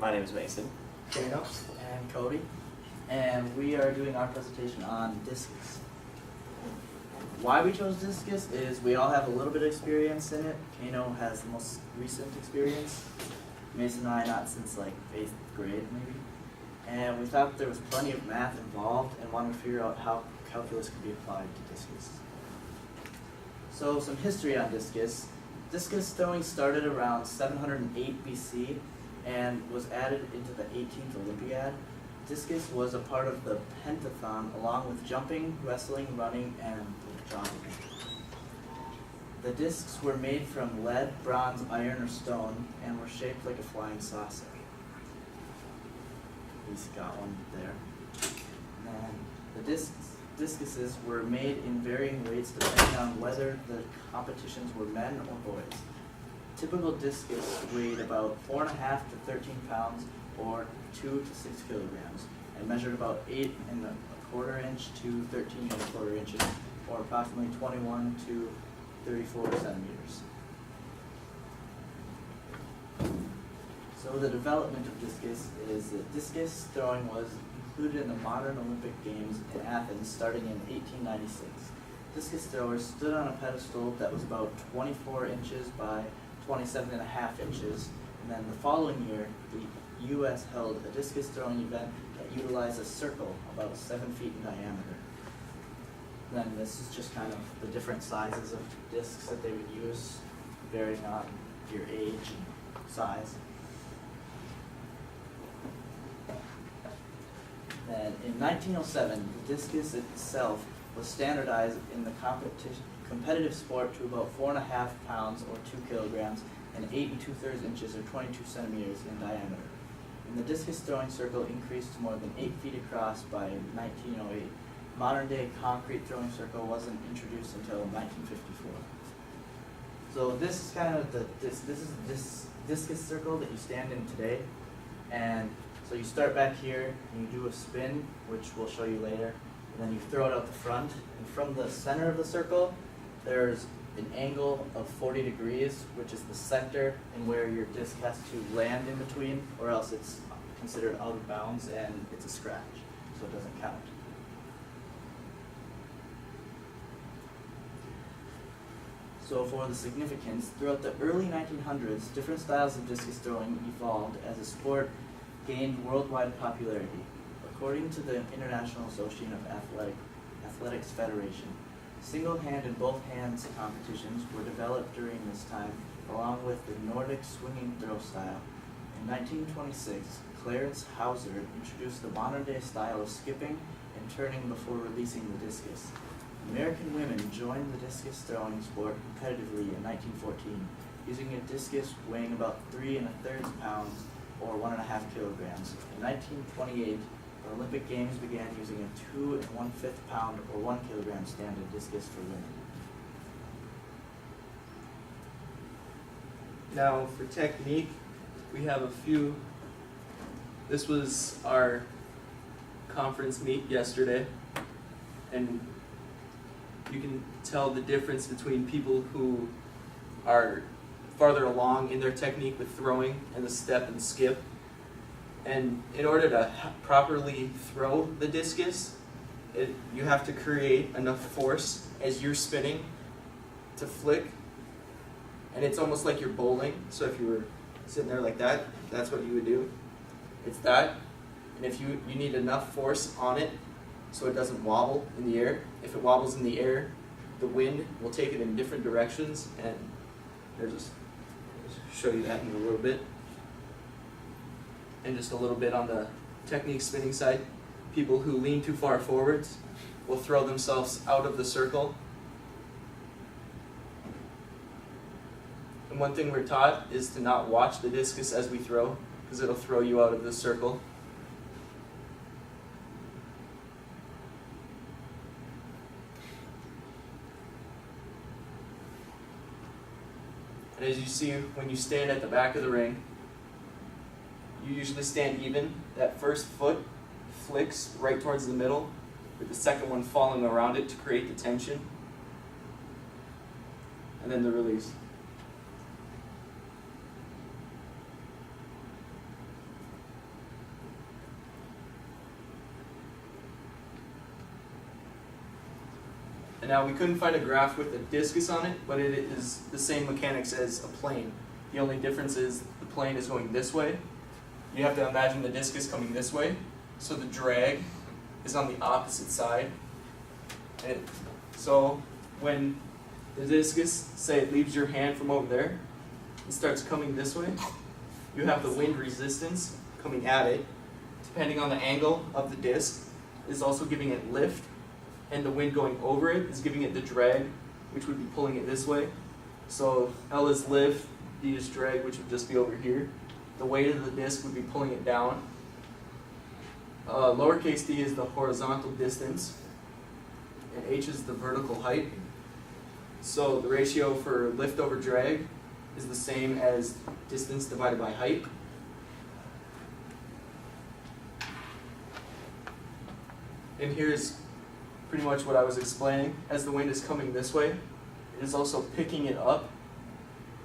My name is Mason. Dano and Cody, and we are doing our presentation on Discus. Why we chose Discus is we all have a little bit of experience in it. Kano has the most recent experience. Mason and I not since like 8th grade maybe. And we thought there was plenty of math involved and wanted to figure out how calculus could be applied to Discus. So some history on Discus. Discus throwing started around 708 BC and was added into the 18th Olympiad. Discus was a part of the pentathlon along with jumping, wrestling, running, and jogging. The discs were made from lead, bronze, iron, or stone and were shaped like a flying saucer. He's got one there. And the discuses were made in varying weights depending on whether the competitions were men or boys. Typical discus weighed about 4.5 to 13 pounds or 2 to 6 kilograms and measured about 8.25 inch to 13.25 inches or approximately 21 to 34 centimeters. So the development of discus is that discus throwing was included in the modern Olympic Games in Athens starting in 1896. Discus throwers stood on a pedestal that was about 24 inches by 27.5 inches, and then the following year, the U.S. held a discus throwing event that utilized a circle about 7 feet in diameter. Then this is just kind of the different sizes of discs that they would use, varying on your age and size. Then in 1907, the discus itself was standardized in the competitive sport to about 4.5 pounds or 2 kilograms and 8 2/3 inches or 22 centimeters in diameter. And the discus throwing circle increased to more than 8 feet across by 1908. Modern day concrete throwing circle wasn't introduced until 1954. So this is kind of this is this discus circle that you stand in today. And so you start back here and you do a spin, which we'll show you later. And then you throw it out the front, and from the center of the circle, there's an angle of 40 degrees, which is the center and where your disc has to land in between, or else it's considered out of bounds and it's a scratch, so it doesn't count. So for the significance, throughout the early 1900s, different styles of discus throwing evolved as the sport gained worldwide popularity. According to the International Association of Athletics Federation, single hand and both hands competitions were developed during this time, along with the Nordic swinging throw style. In 1926, Clarence Hauser introduced the modern-day style of skipping and turning before releasing the discus. American women joined the discus throwing sport competitively in 1914, using a discus weighing about 3 1/3 pounds or 1.5 kilograms. In 1928, the Olympic Games began using a 2 1/5 pound or 1 kilogram standard discus for women. Now for technique, we have a few. This was our conference meet yesterday, and you can tell the difference between people who are farther along in their technique with throwing and the step and skip. And in order to properly throw the discus, you have to create enough force as you're spinning to flick. And it's almost like you're bowling. So if you were sitting there like that, that's what you would do. It's that. And if you need enough force on it so it doesn't wobble in the air. If it wobbles in the air, the wind will take it in different directions. And there's just show you that in a little bit. And just a little bit on the technique spinning side. People who lean too far forwards will throw themselves out of the circle. And one thing we're taught is to not watch the discus as we throw, because it'll throw you out of the circle. And as you see, when you stand at the back of the ring, you usually stand even. That first foot flicks right towards the middle, with the second one falling around it to create the tension. And then the release. And now we couldn't find a graph with a discus on it, but it is the same mechanics as a plane. The only difference is the plane is going this way. You have to imagine the discus coming this way, so the drag is on the opposite side. So when the discus, say it leaves your hand from over there, and starts coming this way, you have the wind resistance coming at it, depending on the angle of the disc, is also giving it lift, and the wind going over it is giving it the drag, which would be pulling it this way. So L is lift, D is drag, which would just be over here. The weight of the disc would be pulling it down. Lowercase d is the horizontal distance, and h is the vertical height. So the ratio for lift over drag is the same as distance divided by height. And here's pretty much what I was explaining. As the wind is coming this way, it is also picking it up,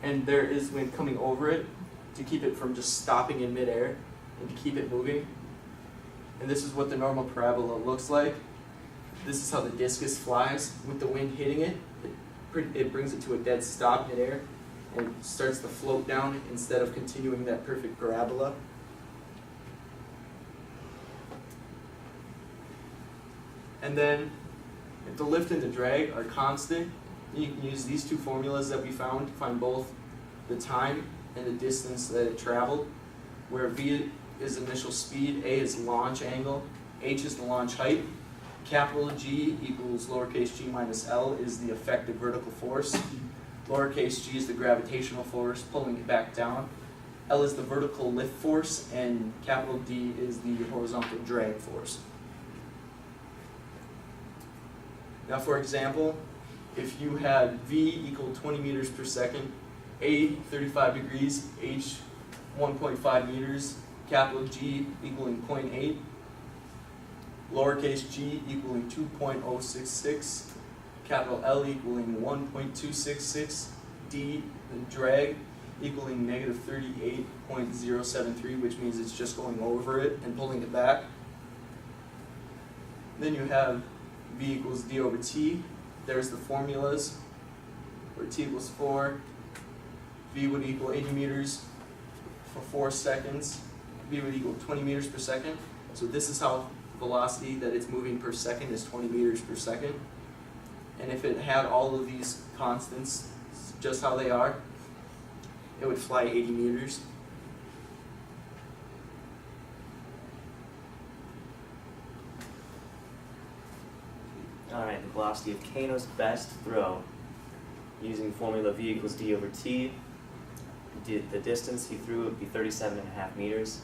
and there is wind coming over it to keep it from just stopping in midair and to keep it moving. And this is what the normal parabola looks like. This is how the discus flies. With the wind hitting it, it brings it to a dead stop midair and starts to float down instead of continuing that perfect parabola. And then, if the lift and the drag are constant, you can use these two formulas that we found to find both the time and the distance that it traveled, where V is initial speed, A is launch angle, H is the launch height, capital G equals lowercase g minus L is the effective vertical force, lowercase g is the gravitational force pulling it back down, L is the vertical lift force, and capital D is the horizontal drag force. Now for example, if you had V equal 20 meters per second, A 35 degrees, H 1.5 meters, capital G equaling 0.8, lowercase g equaling 2.066, capital L equaling 1.266, D, the drag, equaling negative 38.073, which means it's just going over it and pulling it back. Then you have V equals D over T. There's the formulas, where T equals 4, V would equal 80 meters for 4 seconds, V would equal 20 meters per second. So this is how velocity that it's moving per second is 20 meters per second. And if it had all of these constants just how they are, it would fly 80 meters. Alright, the velocity of Kano's best throw using formula V equals D over T. The distance he threw would be 37.5 meters.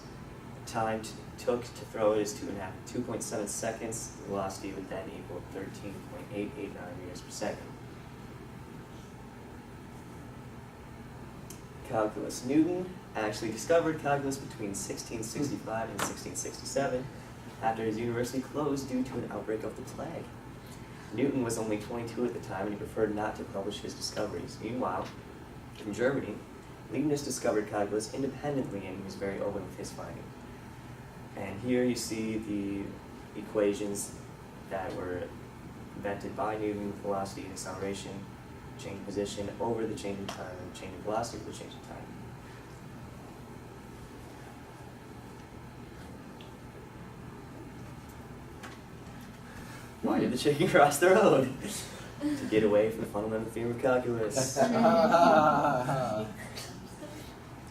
The time took to throw it is 2.7 seconds. The velocity would then equal 13.889 meters per second. Calculus. Newton actually discovered calculus between 1665 and 1667 after his university closed due to an outbreak of the plague. Newton was only 22 at the time and he preferred not to publish his discoveries. Meanwhile, in Germany, Leibniz discovered calculus independently and he was very open with his finding. And here you see the equations that were invented by Newton: velocity and acceleration, change of position over the change in time, and change of velocity over the change in time. Why did the chicken cross the road? To get away from the fundamental theorem of calculus. And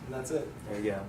that's it. There you go.